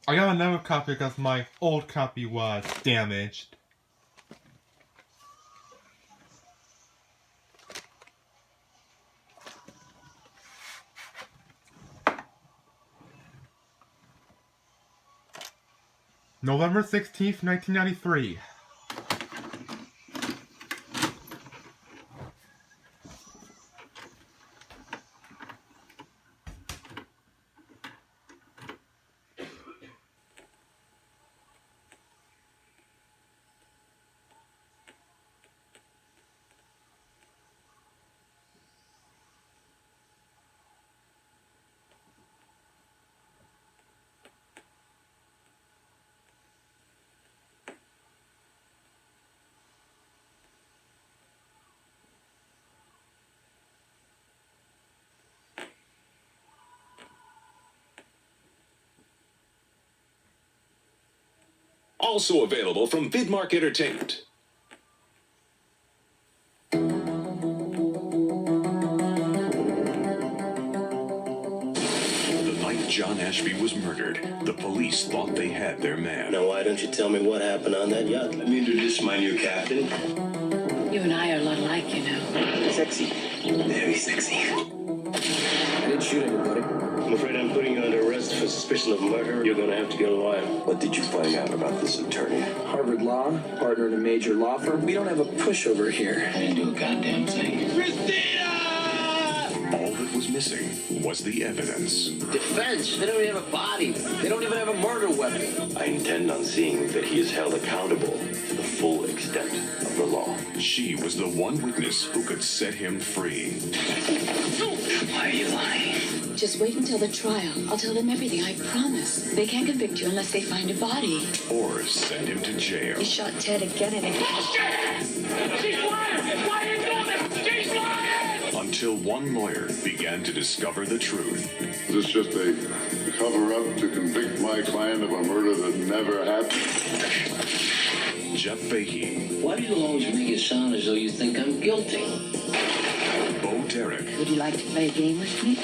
I got another copy because my old copy was damaged. November 16th, 1993. Also available from Vidmark Entertainment. The night John Ashby was murdered, the police thought they had their man. Now, why don't you tell me what happened on that yacht? Let me introduce my new captain. You and I are a lot alike, you know. Sexy. Very sexy. I didn't shoot anybody. I'm afraid I'm putting you under arrest for suspicion of murder. You're going to have to get a lawyer. What did you find out about this attorney? Harvard Law, partner in a major law firm. We don't have a pushover here. I didn't do a goddamn thing. All that was missing was the evidence. Defense? They don't even have a body. They don't even have a murder weapon. I intend on seeing that he is held accountable to the full extent of the law. She was the one witness who could set him free. Why are you lying? Just wait until the trial. I'll tell them everything, I promise. They can't convict you unless they find a body. Or send him to jail. He shot Ted again and again. She's lying! Why are you doing this? She's lying! Until one lawyer began to discover the truth. Is this just a cover-up to convict my client of a murder that never happened? Jeff Fahey. Why do you always make it sound as though you think I'm guilty? Bo Derek. Would you like to play a game with me?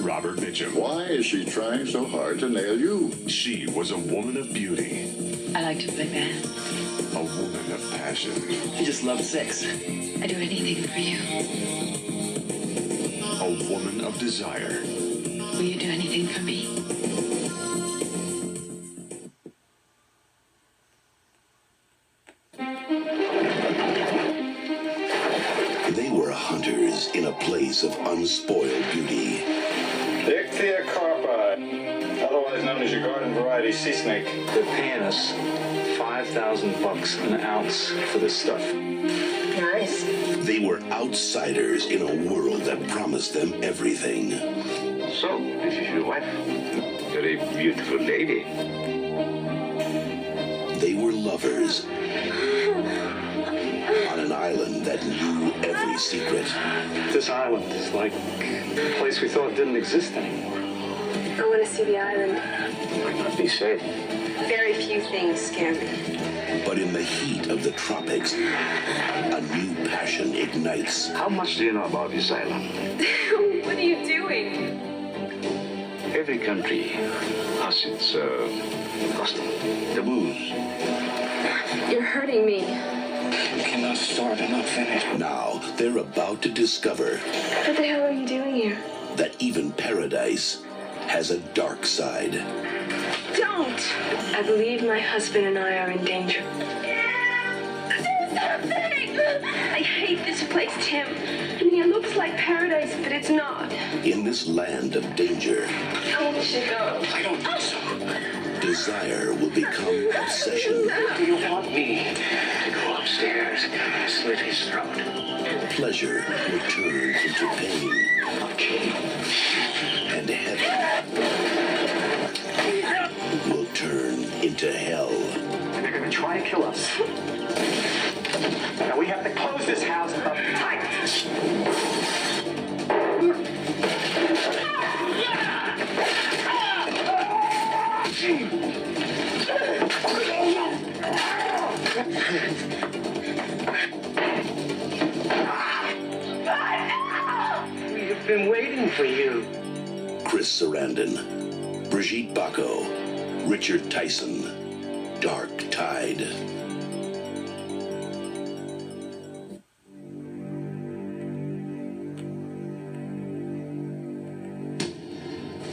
Robert Mitchum. Why is she trying so hard to nail you? She was a woman of beauty. I like to play bad. A woman of passion. You just love sex. I do anything for you. A woman of desire. Will you do anything for me? They were hunters in a place of unspoiled beauty. Dictia carpi, otherwise known as your garden variety sea snake. They're paying us $5,000 an ounce for this stuff. Nice. They were outsiders in a world that promised them everything. So, this is your wife? Very beautiful lady. They were lovers on an island that knew every secret. This island is like a place we thought didn't exist anymore. I want to see the island. Might not be safe. Very few things scare me. But in the heat of the tropics, a new passion ignites. How much do you know about this island? What are you doing? Every country has its custom, taboos. You're hurting me. You cannot start and not finish. Now they're about to discover What the hell are you doing here? that even paradise has a dark side. Don't! I believe my husband and I are in danger. Do something! I hate this place, Tim. I mean, it looks like paradise, but it's not. In this land of danger, I want you to go. I don't think so. desire will become obsession. Do you want me to go upstairs and slit his throat? Pleasure will turn into pain. I'll kill you. And heaven will turn into hell. And they're gonna try to kill us. Now we have to close this house up tight. We've been waiting for you. Chris Sarandon, Brigitte Bacco, Richard Tyson, Dark Tide.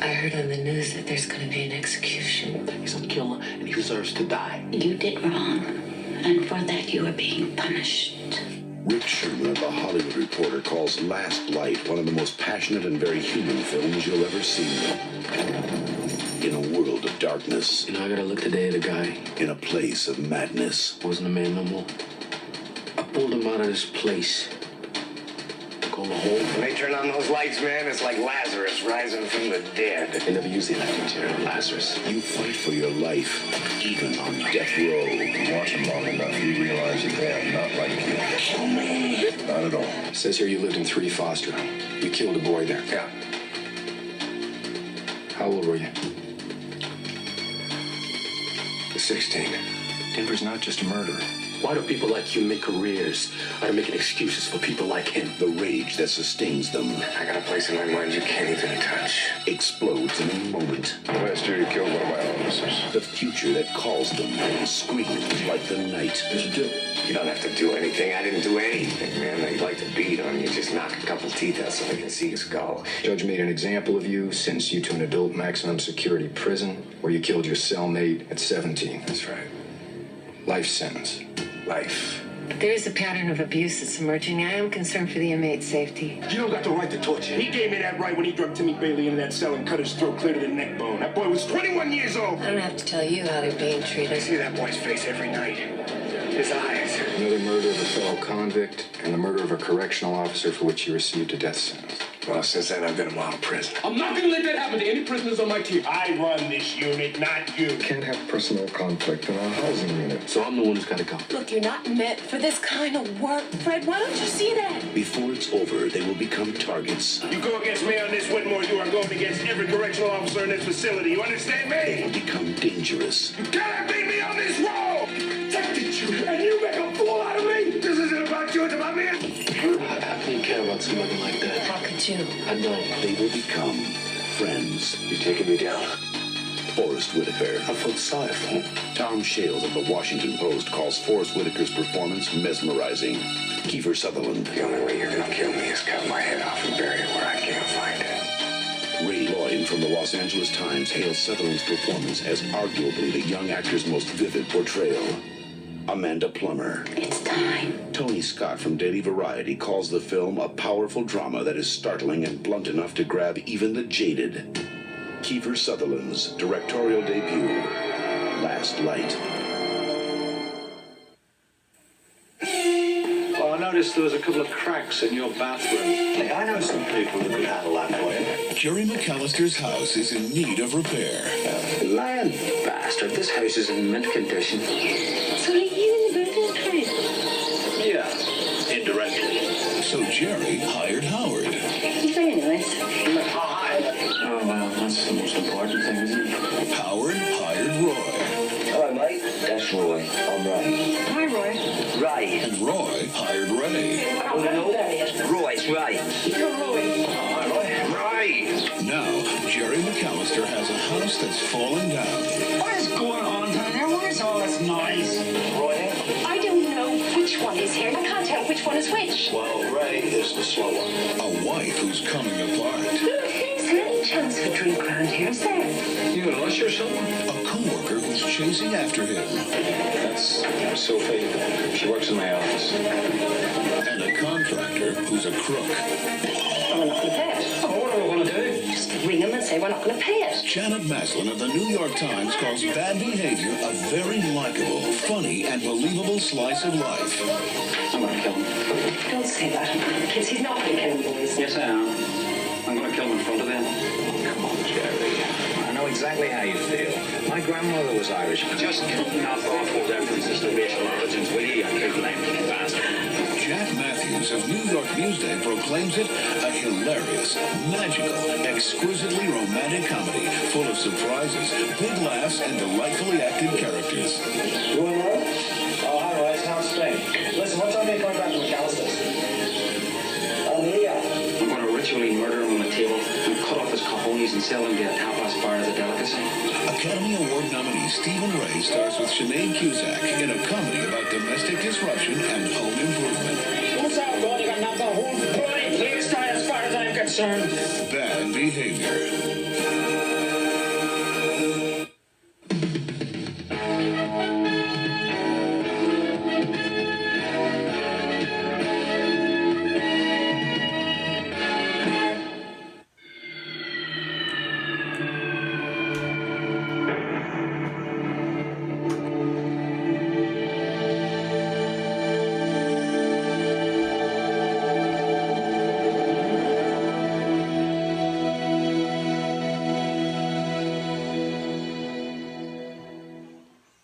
I heard on the news that there's going to be an execution. He's a killer and he deserves to die. You did wrong, and for that you are being punished. Rick Sherman of The Hollywood Reporter calls Last Light one of the most passionate and very human films you'll ever see. In a world of darkness. You know, I gotta look today at a guy. In a place of madness. Wasn't a man no more. I pulled him out of this place. Took all the hole. When they turn on those lights, man, it's like Lazarus rising from the dead. They never use the electric chair on Lazarus. You fight for your life, even on death row. Watch them long enough, you realize that they are not like you. Kill me. Not at all. It says here you lived in 3 Foster. You killed a boy there. Yeah. How old were you? 16. Denver's not just a murderer. Why do people like you make careers out of making excuses for people like him? The rage that sustains them. I got a place in my mind you can't even touch. Explodes in a moment. Last year you killed one of my officers. The future that calls them screams like the night. What'd you do? You don't have to do anything. I didn't do anything, man. They'd like to beat on you. Just knock a couple teeth out so they can see you skull. Judge made an example of you, sentenced you to an adult maximum security prison where you killed your cellmate at 17. That's right. Life sentence. Life. There is a pattern of abuse that's emerging. I am concerned for the inmate's safety. You don't got the right to torture. He gave me that right when he drugged Timmy Bailey into that cell and cut his throat clear to the neck bone. That boy was 21 years old. I don't have to tell you how they're being I treated. see that boy's face every night. His eyes. Another murder of a fellow convict and the murder of a correctional officer for which he received a death sentence. Well, since then, I've been a model prison. I'm not gonna let that happen to any prisoners on my team. I run this unit, not you. Can't have personal conflict in our housing unit. So I'm the one who's gotta go. Look, you're not meant for this kind of work, Fred. Why don't you see that? Before it's over, they will become targets. You go against me on this, Whitmore, you are going against every correctional officer in this facility. You understand They will me? become dangerous. You cannot beat me on this road! Protected you, and you make a fool out of me! This isn't about you, it's about me! How can you care about somebody like that? How could you? I don't. They will become friends. You're taking me down. Forrest Whitaker. I felt sorry for him. Tom Shales of the Washington Post calls Forrest Whitaker's performance mesmerizing. Kiefer Sutherland. The only way you're gonna kill me is cut my head off and bury it where I can't find it. Ray Lloyd from the Los Angeles Times hails Sutherland's performance as arguably the young actor's most vivid portrayal. Amanda Plummer. It's time. Tony Scott from Daily Variety calls the film a powerful drama that is startling and blunt enough to grab even the jaded. Kiefer Sutherland's directorial debut, Last Light. Well, I noticed there was a couple of cracks in your bathroom. Hey, I know some people who can handle that for you. Jerry McAllister's house is in need of repair. Lying bastard, this house is in mint condition. So are you in the burglar crime? Yeah, indirectly. So Jerry hired Howard. He's very nice. Oh, well, that's the most important thing, isn't it? Howard hired Roy. Hello, mate. That's Roy. I'm Ray. Hi, Roy. Ray. And Roy hired Ray. Oh, no. Roy, it's Ray. You're Roy. Hi, Roy. Ray. Now, Jerry McAllister has a house that's falling down. What is going on down there? What is all this noise? Roy? I don't know which one is here. I can't tell which one is which. Well, Ray is the slow one. A wife who's coming apart. Is there any chance of a drink around here? Is there? You lost your son? A co-worker who's chasing after him. That's Sophie. She works in my office. And a contractor who's a crook. Well, we're not going to pay it. Oh, what are we going to do? Just ring them and say we're not going to pay it. Janet Maslin of the New York Times calls bad behavior a very likable, funny, and believable slice of life. I'm going to kill him. Don't say that. Kids, he's not going to kill them, boys. Yes, I am. I'm going to kill him in front of them. Come on, Jerry. I know exactly how you feel. My grandmother was Irish. Just knock off those references to racial origins, will you big lame bastard? Jack Matthews of New York Newsday proclaims it a hilarious, magical, exquisitely romantic comedy full of surprises, big laughs, and delightfully acted characters. You want to know? Oh, hi, Roy. It's now Spain. Listen, what time are you coming back to McAllister's? I'm here. I'm going to ritually murder him on the table and cut off his cojones and sell them to a tapas bar as a delicacy. A Academy Award nominee Stephen Ray stars with Sinead Cusack in a comedy about domestic disruption and home improvement. Who's out, God? You got knocked the whole bloody place down as far as I'm concerned. Bad Behavior.